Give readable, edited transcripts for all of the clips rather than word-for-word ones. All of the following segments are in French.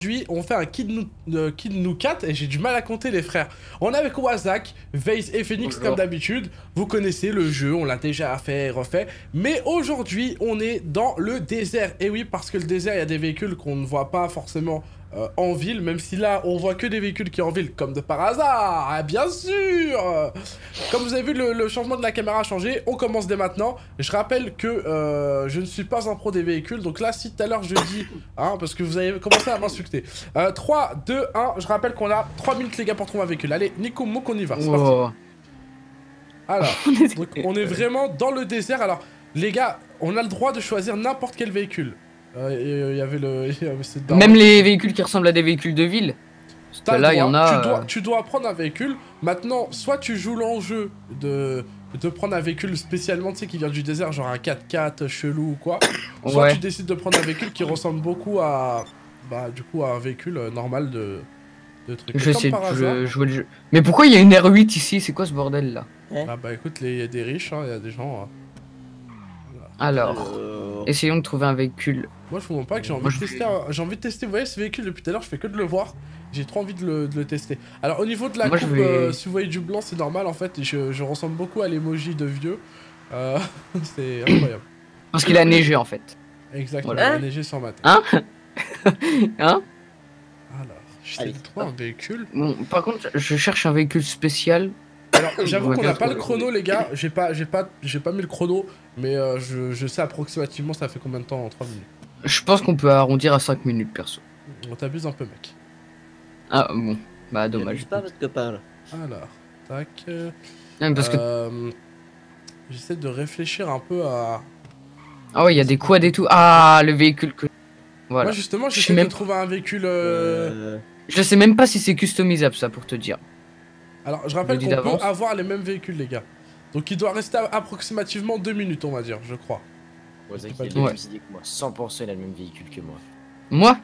Aujourd'hui, on fait un Kid nous 4 et j'ai du mal à compter les frères. On est avec Wazak, Vase et Phoenix comme d'habitude. Vous connaissez le jeu, on l'a déjà fait et refait. Mais aujourd'hui, on est dans le désert. Et oui, parce que le désert, il y a des véhicules qu'on ne voit pas forcément en ville. Même si là, on voit que des véhicules qui sont en ville, comme de par hasard. Ah, bien sûr. Comme vous avez vu, le changement de la caméra a changé. On commence dès maintenant. Je rappelle que je ne suis pas un pro des véhicules. Donc là, si tout à l'heure je dis, hein, parce que vous avez commencé à m'insulter. 3, 2, 1, je rappelle qu'on a 3 minutes les gars pour trouver un véhicule. Allez, Nico, Mouk, on y va, c'est parti. Alors, donc, on est vraiment dans le désert. Alors, les gars, on a le droit de choisir n'importe quel véhicule. Il y avait le... Même les véhicules qui ressemblent à des véhicules de ville. Parce que là, il y en a... Tu dois prendre un véhicule. Maintenant, soit tu joues l'enjeu de prendre un véhicule spécialement, tu sais, qui vient du désert, genre un 4x4 chelou ou quoi. Soit tu décides de prendre un véhicule qui ressemble beaucoup à... Bah, du coup, à un véhicule normal de trucs. Je sais, je jouer le jeu. Mais pourquoi il y a une R8 ici? C'est quoi ce bordel là? Ah bah écoute, il y a des riches, il y a des gens... Alors, essayons de trouver un véhicule. Moi je vous montre pas que j'ai envie de tester, j'ai envie de tester, vous voyez ce véhicule depuis tout à l'heure, je fais que de le voir. J'ai trop envie de le tester. Alors au niveau de la coupe, si vous voyez du blanc c'est normal en fait, je ressemble beaucoup à l'emoji de vieux. C'est incroyable. Parce qu'il a neigé en fait. Exactement, il a neigé sans matin. Hein? Hein? Alors, j'essaie de trouver un véhicule. Bon, par contre, je cherche un véhicule spécial. Alors, j'avoue qu'on n'a pas le chrono, les gars. J'ai pas mis le chrono, mais je sais approximativement ça fait combien de temps en 3 minutes. Je pense qu'on peut arrondir à 5 minutes, perso. On t'abuse un peu, mec. Ah bon, bah dommage. Pas votre copain là. Alors, tac. Parce que... J'essaie de réfléchir un peu à... Ah ouais, il y a des quads et tout. Ah, le véhicule que... Voilà. Moi, justement, j'essaie de trouver un véhicule... Je sais même pas si c'est customisable, ça, pour te dire. Alors, je rappelle qu'on peut avoir les mêmes véhicules, les gars. Donc, il doit rester approximativement 2 minutes, on va dire, je crois. Wazak, il a les mêmes idées que moi. 100% il a le même véhicule que moi. Moi?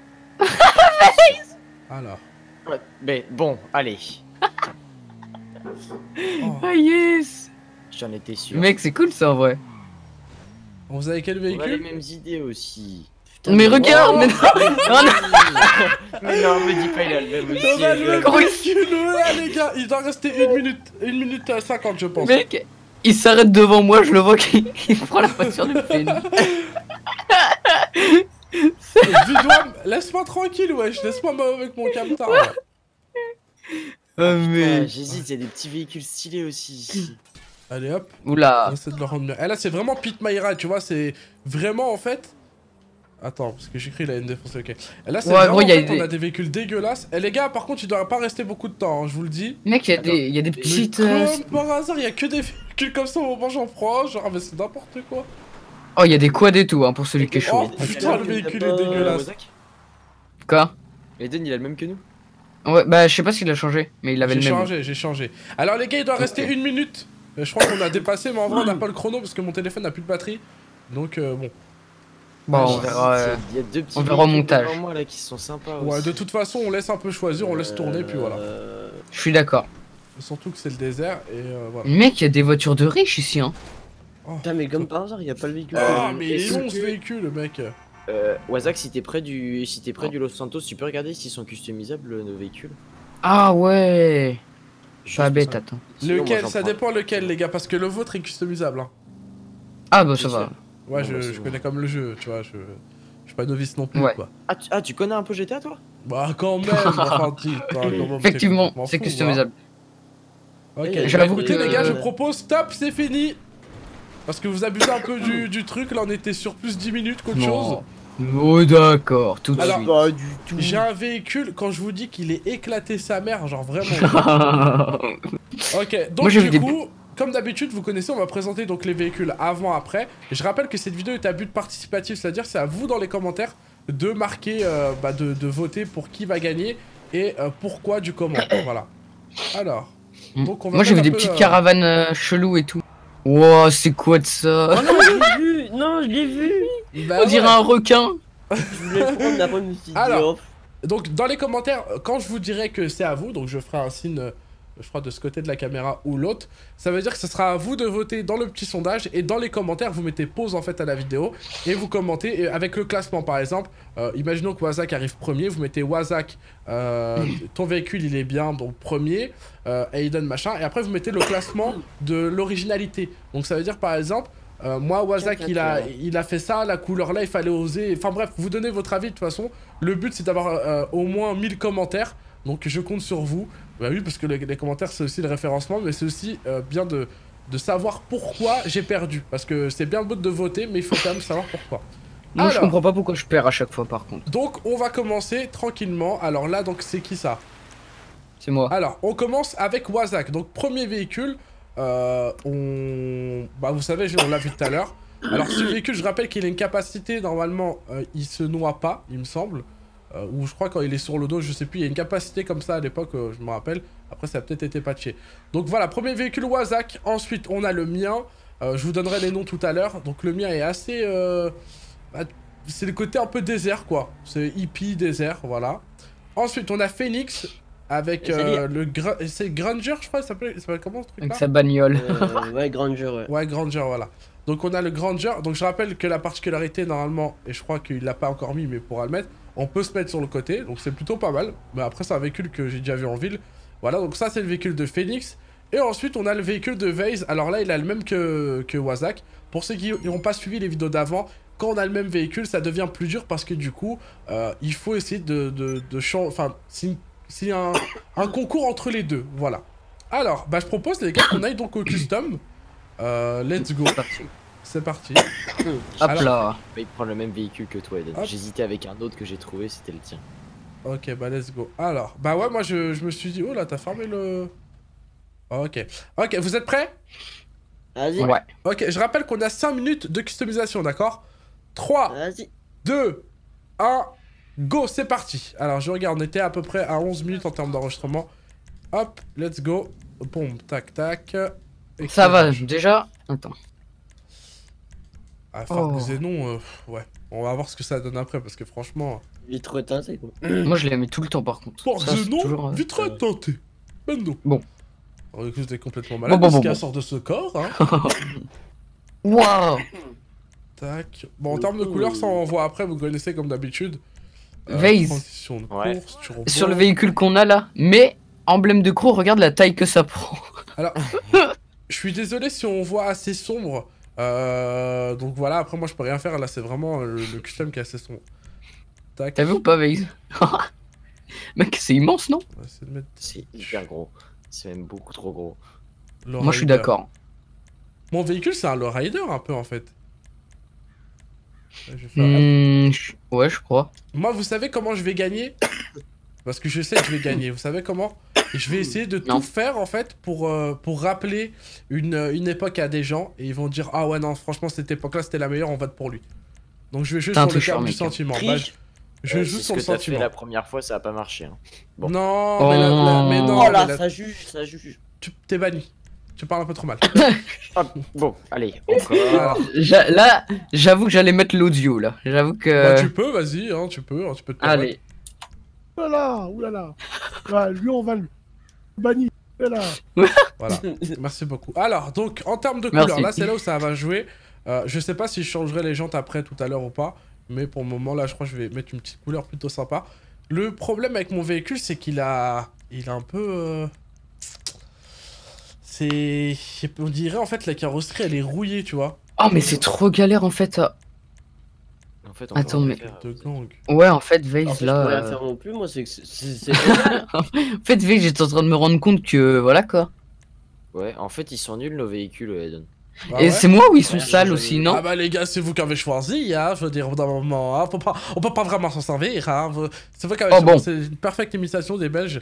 Alors. Ouais, mais bon, allez. Ah yes! J'en étais sûr. Mec, c'est cool ça en vrai. Vous avez quel véhicule? On a les mêmes idées aussi. Putain, mais regarde! Mais non, me dis pas, il a le même aussi. On a le même véhicule, là, les gars. Il doit rester 1 minute 50, je pense. Mec, il s'arrête devant moi, je le vois qu'il prend la voiture du Phoenix. Laisse-moi tranquille, wesh. Laisse-moi avec mon camtar. Mais... J'hésite, il y a des petits véhicules stylés aussi ici. Allez hop. Oula. On essaie de le rendre bien. Et là, c'est vraiment Pete Mayra, tu vois. C'est vraiment en fait. Attends, parce que j'ai écrit la haine défoncée, ok. Et là, c'est vraiment, en fait, on a des véhicules dégueulasses. Et les gars, par contre, il doit pas rester beaucoup de temps, hein, je vous le dis. Mec, il y a des petites... Comme par hasard, il y a que des véhicules comme ça au moment j'en prends. Genre, mais c'est n'importe quoi. Oh, il y a des quads et tout, hein, pour celui qui est chaud. Oh putain, le véhicule est dégueulasse. Quoi? Eden, il a le même que nous? Ouais, bah, je sais pas s'il a changé, mais il avait le même. J'ai changé. Alors, les gars, il doit rester 1 minute. Je crois qu'on a dépassé, mais en vrai, on n'a pas le chrono parce que mon téléphone n'a plus de batterie. Donc, bon. Bon, on verra. Il y a deux petits on verra au montage. Moi, là, qui sont sympas ouais, aussi. De toute façon, on laisse un peu choisir, on laisse tourner, puis voilà. Je suis d'accord. Surtout que c'est le désert et voilà. Mec, il y a des voitures de riches ici, hein. Putain, mais comme par hasard, il y a pas le véhicule. Ah, mais il est long ce véhicule, le mec. Wazak, si t'es près du Los Santos, tu peux regarder s'ils sont customisables nos véhicules. Ah ouais. Pas bête, attends. Lequel? Ça dépend lequel, les gars, parce que le vôtre est customisable. Hein. Ah bah ça va. Ouais, je connais comme le jeu, tu vois, je suis pas novice non plus, quoi. Ah, tu connais un peu GTA, toi? Bah quand même, enfin, effectivement, c'est customisable. Ok, écoutez les gars, je propose stop, c'est fini. Parce que vous abusez un peu du truc, là on était sur plus 10 minutes qu'autre chose. Oh d'accord, tout de suite. Pas du tout. J'ai un véhicule, quand je vous dis qu'il est éclaté sa mère, genre vraiment. Ok, donc du coup... Comme d'habitude, vous connaissez, on va présenter donc les véhicules avant, après. Et je rappelle que cette vidéo est à but participatif, c'est-à-dire c'est à vous dans les commentaires de marquer, de voter pour qui va gagner et pourquoi du comment. Voilà. Alors, donc on va... Moi j'ai vu des petites caravanes cheloues et tout. Wow, c'est quoi de ça? Oh non, je l'ai vu. Non, je l'ai vu. Bah, on dirait un requin. Je voulais prendre la bonne petite. Alors, donc dans les commentaires, quand je vous dirai que c'est à vous, donc je ferai un signe je crois de ce côté de la caméra ou l'autre. Ça veut dire que ce sera à vous de voter dans le petit sondage et dans les commentaires, vous mettez pause en fait à la vidéo et vous commentez avec le classement par exemple. Imaginons que Wazak arrive premier, vous mettez Wazak, ton véhicule il est bien, donc premier, Aiden machin, et après vous mettez le classement de l'originalité. Donc ça veut dire par exemple, moi Wazak il a fait ça, la couleur là il fallait oser, enfin bref, vous donnez votre avis de toute façon. Le but c'est d'avoir au moins 1000 commentaires. Donc je compte sur vous. Bah oui, parce que les commentaires c'est aussi le référencement, mais c'est aussi bien de savoir pourquoi j'ai perdu. Parce que c'est bien beau de voter, mais il faut quand même savoir pourquoi. Moi je comprends pas pourquoi je perds à chaque fois par contre. Donc on va commencer tranquillement. Alors là, donc c'est qui ça? C'est moi. Alors on commence avec Wazak. Donc premier véhicule, bah vous savez, on l'a vu tout à l'heure. Alors ce véhicule, je rappelle qu'il a une capacité, normalement, il se noie pas, il me semble. Ou je crois quand il est sur le dos, je sais plus, il y a une capacité comme ça à l'époque, je me rappelle. Après ça a peut-être été patché. Donc voilà, premier véhicule Wazak. Ensuite on a le mien, je vous donnerai les noms tout à l'heure. Donc le mien est assez... c'est le côté un peu désert quoi. C'est hippie, désert, voilà. Ensuite on a Phoenix avec c'est Granger je crois, ça s'appelle comment ce truc là? Avec sa bagnole. Ouais, Granger, ouais. Ouais, Granger, voilà. Donc on a le Granger, donc je rappelle que la particularité normalement, et je crois qu'il l'a pas encore mis mais il pourra le mettre, on peut se mettre sur le côté, donc c'est plutôt pas mal. Mais après c'est un véhicule que j'ai déjà vu en ville. Voilà, donc ça c'est le véhicule de Phoenix. Et ensuite on a le véhicule de Vase, alors là il a le même que Wazak. Pour ceux qui n'ont pas suivi les vidéos d'avant, quand on a le même véhicule ça devient plus dur parce que du coup il faut essayer de changer, enfin c'est un concours entre les deux, voilà. Alors, bah je propose les gars qu'on aille donc au custom. Let's go. C'est parti. Hop là. Il prend le même véhicule que toi, Eden. J'hésitais avec un autre que j'ai trouvé, c'était le tien. Ok, bah let's go. Alors, bah ouais, moi je me suis dit, oh là, t'as fermé le... Ok. Ok, vous êtes prêts? Vas-y. Ouais. Ok, je rappelle qu'on a 5 minutes de customisation, d'accord? 3, Vas-y. 2, 1, go, c'est parti. Alors, je regarde, on était à peu près à 11 minutes en termes d'enregistrement. Hop, let's go. Boum, tac, tac. Ça va, déjà. Attends. Ah, Farc Xenon, ouais. On va voir ce que ça donne après, parce que franchement... Il est trop teinté, quoi. Moi je les mets tout le temps par contre. Farc Ça, c'est Xenon, toujours, vite tenté. Ben non. Bon. On écoute, t'es complètement malade, Bon. sort de ce corps, hein. Waouh. Tac. Bon, en termes de couleurs, ça on voit après, vous connaissez comme d'habitude. Vase. Transition de course, turbo. Sur le véhicule qu'on a là, mais emblème de croc, regarde la taille que ça prend. Alors, je suis désolé si on voit assez sombre. Donc voilà, après moi je peux rien faire, là c'est vraiment le custom qui est assez sombre. Tac. T'as vu ou pas, Vase? Mec, c'est immense, non? On va essayer de mettre C'est hyper gros. C'est même beaucoup trop gros. Moi je suis d'accord. Mon véhicule c'est un lowrider un peu en fait. Je vais faire... Ouais, je crois. Moi, vous savez comment je vais gagner? Parce que je sais que je vais gagner. Vous savez comment? Je vais essayer de tout faire, en fait, pour rappeler une époque à des gens. Et ils vont dire, ah ouais, non, franchement, cette époque-là, c'était la meilleure, on vote pour lui. Donc, je vais jouer sur le terme du sentiment. Bah, je joue sur le Ce que t'as fait sentiment. la première fois, ça a pas marché. Hein. Bon. Non, mais non. Oh là, ça juge, ça juge. T'es banni. Tu parles un peu trop mal. Bon, allez, encore. Alors, Là, j'avoue que j'allais mettre l'audio là. J'avoue que. bah, tu peux, vas-y, hein, tu peux te permettre. Allez. Oulala. Ouais, lui, on va le bannir. Là. Voilà, merci beaucoup. Alors, donc, en termes de Merci. couleurs, là, c'est là où ça va jouer. Je sais pas si je changerai les jantes après, tout à l'heure ou pas. Mais pour le moment, là, je crois que je vais mettre une petite couleur plutôt sympa. Le problème avec mon véhicule, c'est qu'il a... Il a un peu... C'est... On dirait, en fait, la carrosserie, elle est rouillée, tu vois. Oh, mais c'est trop galère en fait. En fait, Attends, mais- De gang. Ouais, en fait, En Vase fait, je peux rien là. faire non plus, moi, c'est que c'est... En fait, Vase, j'étais en train de me rendre compte que. Voilà quoi. Ouais, en fait, ils sont nuls nos véhicules, Eden. Ah Et ouais c'est moi ou ils sont Ouais, sales j'ai- aussi, Ah non? bah les gars, c'est vous qui avez choisi, hein, je veux dire, d'un moment, hein, on peut pas vraiment s'en servir, hein. C'est vrai qu'avec Oh bon. c'est une parfaite imitation des Belges.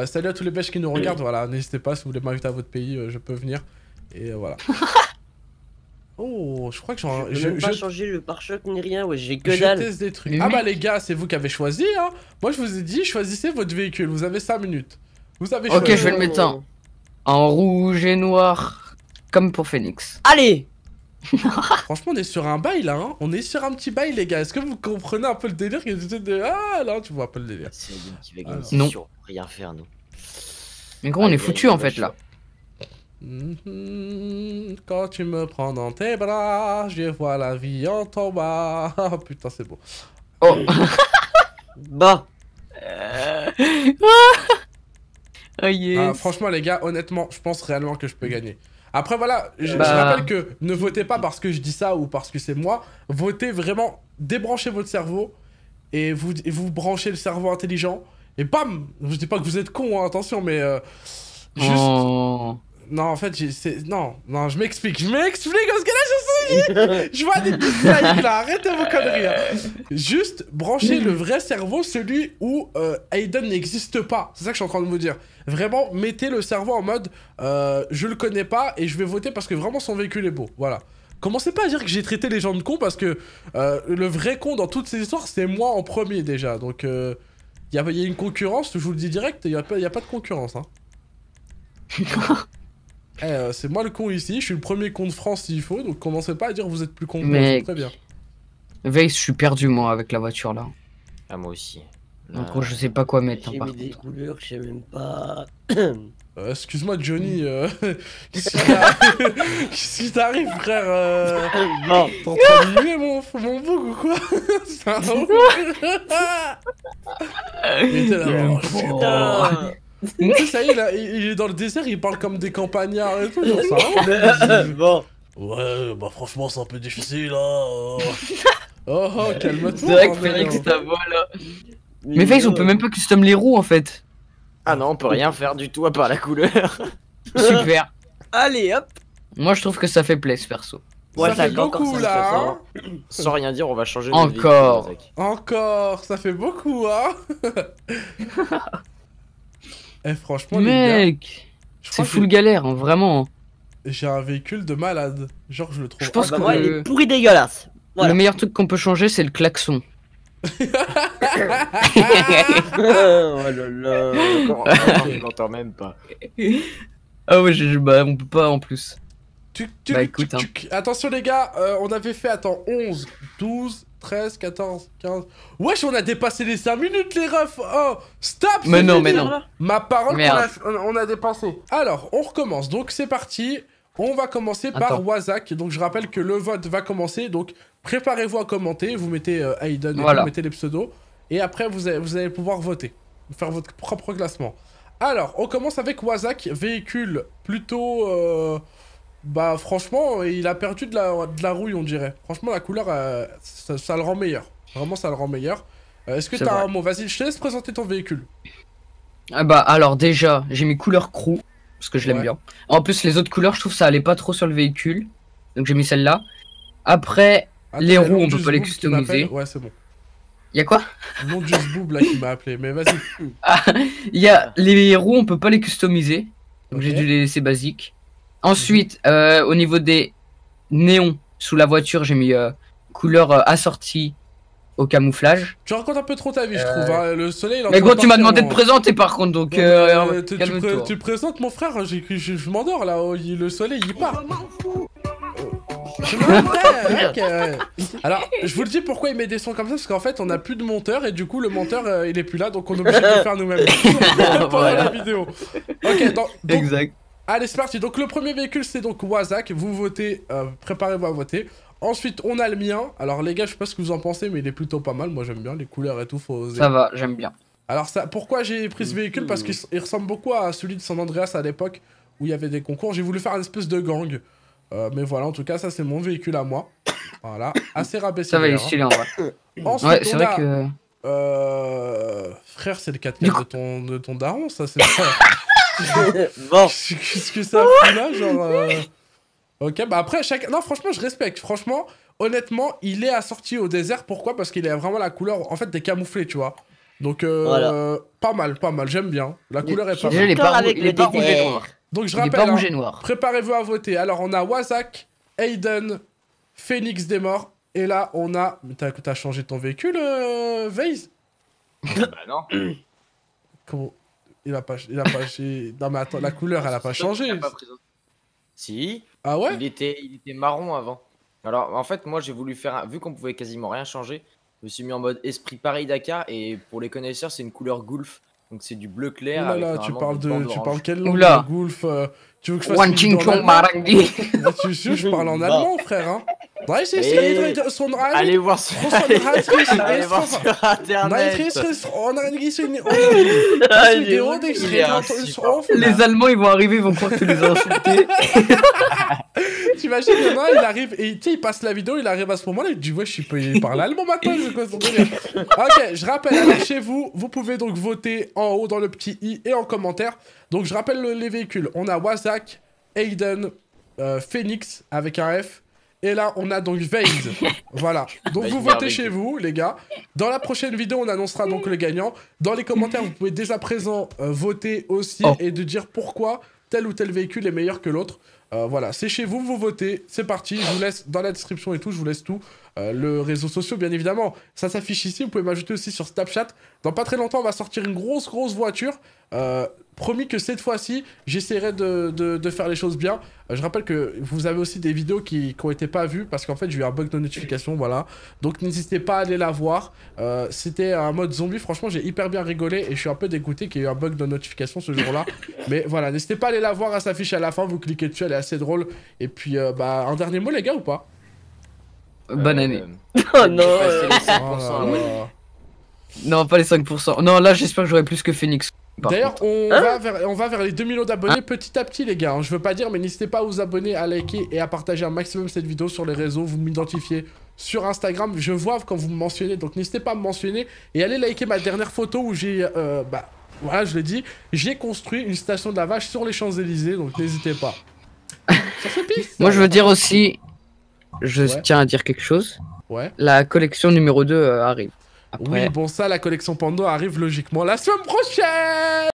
Salut à tous les Belges qui nous regardent, voilà, n'hésitez pas, si vous voulez m'inviter à votre pays, je peux venir. Et voilà. Oh, je crois que j'en... Je peux même pas changer le pare-choc ni rien, ouais, j'ai que je dalle. teste des trucs. Mais Ah bah mec. les gars, c'est vous qui avez choisi, hein. Moi je vous ai dit, choisissez votre véhicule, vous avez 5 minutes. Vous avez Ok, choisi. je vais le mettre en rouge et noir. Comme pour Phoenix. Allez. Franchement, on est sur un bail là, hein. On est sur un petit bail, les gars. Est-ce que vous comprenez un peu le délire que j'étais de... Ah là, tu vois un peu le délire. C'est Eden qui va gagner, Alors. c'est Non. sûr. Rien faire, nous. Mais gros, on est foutu en fait là. Quand tu me prends dans tes bras, je vois la vie en ton bas. Oh putain, c'est beau. Oh. Bah, Oh yes. Franchement, les gars, honnêtement, je pense réellement que je peux gagner. Après, voilà, je Bah. rappelle que ne votez pas parce que je dis ça ou parce que c'est moi. Votez vraiment, débranchez votre cerveau et vous branchez le cerveau intelligent. Et bam! Je dis pas que vous êtes con, hein, attention, mais juste. Oh. Non, en fait, non, je m'explique parce que là, je vois des dislikes là, arrêtez vos conneries. Hein. Juste branchez le vrai cerveau, celui où Aiden n'existe pas. C'est ça que je suis en train de vous dire. Vraiment, mettez le cerveau en mode je le connais pas et je vais voter parce que vraiment son véhicule est beau. Voilà. Commencez pas à dire que j'ai traité les gens de cons parce que le vrai con dans toutes ces histoires, c'est moi en premier déjà. Donc, il y a une concurrence, je vous le dis direct, il y a pas de concurrence. Hein. C'est moi le con ici, je suis le premier con de France s'il faut, donc commencez pas à dire que vous êtes plus con que moi, c'est Mec. très bien. Veille, je suis perdu moi avec la voiture là. Ah, moi aussi. Donc gros, je sais pas quoi mettre. j'ai Hein, mis des couleurs, je sais même pas. Excuse-moi Johnny, qu'est-ce qui t'arrive frère Bon, T'es en train de muer mon bug ou quoi? C'est un ouf. Il était là, oh, putain. tu sais, ça y est, là, il est dans le désert, il parle comme des campagnards et tout, genre ça. Hein. Bon, Ouais, bah franchement c'est un peu difficile là. Oh, calme-toi. C'est vrai que hein, Félix, mec. ta voix là. Mais Face, on peut même pas custom les roues en fait. Ah non, on peut rien faire du tout à part la couleur. Super. Allez, hop. Moi je trouve que ça fait plaisir perso. Ouais, Ça fait encore beaucoup ça, là. ça. Hein. Sans rien dire, on va changer Encore. véhicule, Zach. Encore, ça fait beaucoup, hein. Eh, franchement, les gars, Mec, je c'est crois que full galère, hein, vraiment. j'ai un véhicule de malade. Genre, je le trouve. Je pense Bah, que moi, il est pourri dégueulasse. Voilà. le meilleur truc qu'on peut changer, c'est le klaxon. Oh là là. Encore, je l'entends même pas. Ah ouais, bah, on peut pas en plus. Bah, écoute, hein. Attention, les gars, on avait fait, attends, 11, 12, 13, 14, 15. Wesh, on a dépassé les 5 minutes, les refs. Oh, stop. Mais c'est non, fini. mais non. Ma parole, Merde. on a dépassé. Alors, on recommence. Donc, c'est parti. On va commencer par Attends. Wazak. Donc, je rappelle que le vote va commencer. Donc, préparez-vous à commenter. Vous mettez Aiden et Voilà. vous mettez les pseudos. Et après, vous allez pouvoir voter. Faire votre propre classement. Alors, on commence avec Wazak. Véhicule plutôt... bah, franchement, il a perdu de la rouille, on dirait. Franchement, la couleur, ça le rend meilleur. Vraiment, ça le rend meilleur. Est-ce que C'est t'as vrai. un mot? Vas-y, je te laisse présenter ton véhicule. Ah bah alors déjà, j'ai mis couleur crew, parce que je l'aime Ouais. bien. En plus, les autres couleurs, je trouve ça allait pas trop sur le véhicule. Donc j'ai mis celle-là. Après, Attends, les il y a roues, on Nonjus peut pas les Boob qui customiser. m'appelle. Ouais, c'est bon. Y a quoi? Non, Just Boob là qui m'a appelé, mais vas-y. Y a les roues, on peut pas les customiser. Donc j'ai Ok. dû les laisser basiques. Ensuite, au niveau des néons sous la voiture, j'ai mis couleur assortie au camouflage. Tu racontes un peu trop ta vie, je trouve. Hein. Le soleil, il est en Mais train gros, de tu m'as partir, demandé de mon- présenter par contre, donc Non, mais, calme-toi. tu présentes mon frère, hein, je m'endors là, oh, le soleil il part. Ouais, ok, ouais. Alors, je vous le dis pourquoi il met des sons comme ça, parce qu'en fait on a plus de monteur et du coup le monteur il est plus là, donc on est obligé de le faire nous-mêmes pendant Voilà. la vidéo. Ok, donc, Exact. allez c'est parti, donc le premier véhicule c'est donc Wazak, vous votez, préparez-vous à voter. Ensuite on a le mien, alors les gars je sais pas ce que vous en pensez mais il est plutôt pas mal, moi j'aime bien les couleurs et tout, faut oser. Ça va, j'aime bien. Alors ça, pourquoi j'ai pris ce véhicule? Parce qu'il ressemble beaucoup à celui de San Andreas à l'époque où il y avait des concours. J'ai voulu faire une espèce de gang. Mais voilà, en tout cas, ça c'est mon véhicule à moi. Voilà, assez rabaissé. Ça va, il est d'ailleurs, stylé en vrai. hein. Ensuite, Ouais, c'est on vrai a, que. Frère, c'est le 4 Du 4 de ton daron, ça c'est pas... Bon, Qu'est-ce que ça fout là, genre... Ok, bah après, non, franchement, je respecte. Franchement, honnêtement, il est assorti au désert. Pourquoi? Parce qu'il a vraiment la couleur, en fait, des camouflés, tu vois. Donc, Voilà. pas mal, j'aime bien. La couleur est pas Déjà, mal. il est pas, D'accord avec il est le pas rouge et désert. noir. Donc, je Il est rappelle, pas hein, rouge et noir. préparez-vous à voter. Alors, on a Wazak, Aiden, Phoenix des morts. Et là, on a... Mais t'as changé ton véhicule, Vase? Bah non. Comment... Il a pas... Non, mais attends, la couleur, elle a pas changé. Il a pas présenté. Si, Ah ouais? il était marron avant. Alors en fait, moi j'ai voulu faire vu qu'on pouvait quasiment rien changer, je me suis mis en mode esprit Paris Dakar et pour les connaisseurs, c'est une couleur Gulf. Donc c'est du bleu clair. Oh là avec là, normalement des bandes tu oranges. parles quelle Oula. langue, Goulf tu veux que je fasse One une vidéo ching en chong allemand? marangdi. Tu es sûr que je parle en Bah. allemand, frère, hein? Ouais, c'est Et- son Allez voir sur, allez voir sur internet. Les Allemands ils vont arriver, ils vont croire que tu les as insultés. T'imagines, il y en a un, il arrive et tu sais, il passe la vidéo, il arrive à ce moment-là, il dit ouais, il parle allemand maintenant, c'est quoi son délire? Ok, je rappelle, alors, chez vous, vous pouvez donc voter en haut dans le petit i et en commentaire. Donc je rappelle les véhicules, on a Wazak, Aiden, Phoenix avec un F. Et là, on a donc Vase. Voilà. Donc, vous votez chez vous, les gars. Dans la prochaine vidéo, on annoncera donc le gagnant. Dans les commentaires, vous pouvez dès à présent voter aussi et de dire pourquoi tel ou tel véhicule est meilleur que l'autre. Voilà, c'est chez vous, vous votez. C'est parti. Je vous laisse dans la description et tout. Je vous laisse tout. Le réseau social, bien évidemment. Ça s'affiche ici. Vous pouvez m'ajouter aussi sur Snapchat. Dans pas très longtemps, on va sortir une grosse voiture. Promis que cette fois-ci, j'essaierai de faire les choses bien. Je rappelle que vous avez aussi des vidéos qui ont été pas vues parce qu'en fait, j'ai eu un bug de notification, voilà. Donc, n'hésitez pas à aller la voir. C'était un mode zombie. Franchement, j'ai hyper bien rigolé et je suis un peu dégoûté qu'il y ait eu un bug de notification ce jour-là. Mais voilà, n'hésitez pas à aller la voir, elle s'affiche à la fin. Vous cliquez dessus, elle est assez drôle. Et puis, bah, un dernier mot, les gars, ou pas? Bonne année. Oh non. Passer les 5% Oh à là Wally. là. Non, pas les 5%. Non, là j'espère que j'aurai plus que Phoenix. par D'ailleurs, contre. on va vers les 2 millions d'abonnés petit à petit, les gars. Je veux pas dire, mais n'hésitez pas à vous abonner, à liker et à partager un maximum cette vidéo sur les réseaux. Vous m'identifiez sur Instagram. Je vois quand vous me mentionnez, donc n'hésitez pas à me mentionner. Et allez liker ma dernière photo où j'ai... bah, voilà, je l'ai dit. J'ai construit une station de lavage sur les Champs-Élysées, donc n'hésitez pas. Ça fait pisse. Moi je veux dire aussi, je Ouais. tiens à dire quelque chose. Ouais. La collection numéro 2 arrive. Après, Oui, bon, ça, la collection Pando arrive logiquement la semaine prochaine.